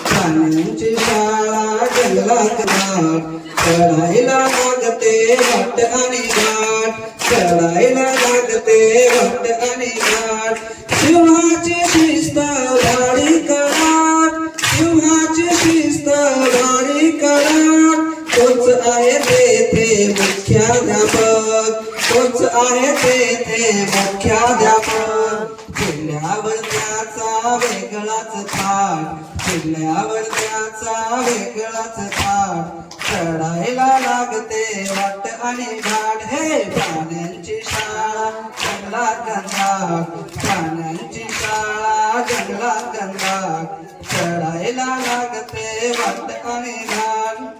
प्राण्यांची शाळा जंगलात घाट, चढायला लागते वाट आणि घाट, चढायला लागते वाट आणि घाट. सिंहाची शिस्त वाडी कडाट, सिंहाची शिस्त वाडी कडाट. तोच आहे तेथे मुख्याध्यापक, तोच आहे तेथे मुख्याध्यापक. किल्ल्यावर त्याचा वेगळाच थाट, किल्ल्यावर त्याचा वेगळाच थाट. चढायला लागते वाट आणि घाट. हे प्राण्यांची शाळा जंगलात घनदाट, प्राण्यांची शाळा जंगलात घनदाट. चढायला लागते वाट आणि घाट.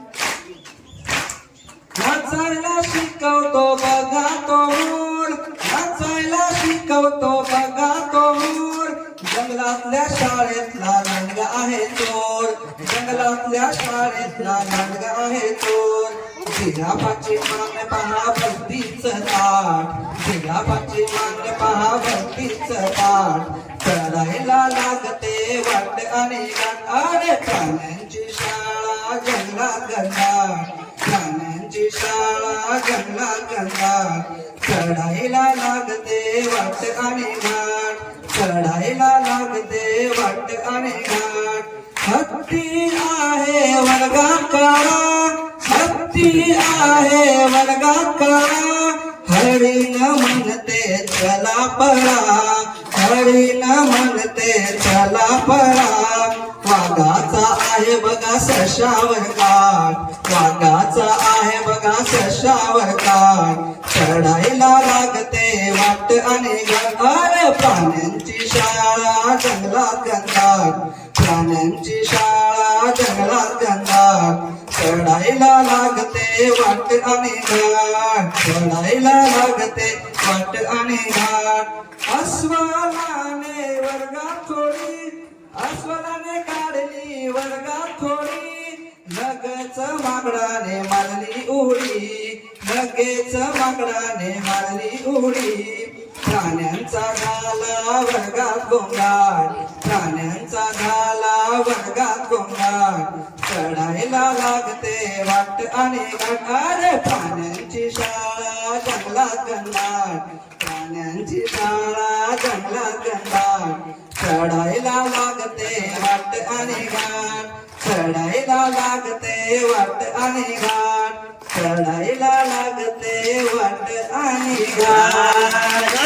नाचायला शिकवतो बघा तो मोर, नाचायला शिकवतो बघा तो मोर. जंगलातल्या शाळेतला रंग आहे चोर, जंगलातल्या शाळेतला रंग आहे चोर. जिराफाची मान पहा भरतीच ताट, जिराफाची मान पहा भरतीच ताट. चढायला लागते वाट आणि घाट. अरे प्राण्यांची शाळा जंगलात घनदाट, प्राण्यांची शाळा जंगलात घनदाट. चढायला लागते वाट आणि घाट, चढायला लागते वाट आणि घाट. हत्ती आहे वर्गात काळा, हत्ती आहे वर्गात काळा. हरिण म्हणते चला पळा, हरिण म्हणते चला पळा. वाघाचा आहे बघा सशावर काठ, वाघाचा आहे बघा सशावर काठ. चढायला लागते वाट आणि घाट. अरे प्राण्यांची शाळा जंगलात घनदाट, प्राण्यांची शाळा जंगलात घनदाट. चढायला लागते वाट आणि घाट, चढायला लागते वाट आणि घाट. अस्वलाने वर्गात थोडी, अस्वलाने काढली वर्गात थोडी. लगेच माकडाने मारली उडी, लगेच माकडाने मारली उडी. प्राण्यांचा झाला वर्गात गोंगाट, प्राण्यांचा झाला वर्गात गोंगाट. चढायला लागते वाट आणि घाट. अरे प्राण्यांची शाळा जंगलात घनदाट, प्राण्यांची शाळा जंगलात घनदाट. चढायला लागते वाट आणि घाट, चढायला लागते वाट आणि घाट, चढायला लागते वाट आणि घाट.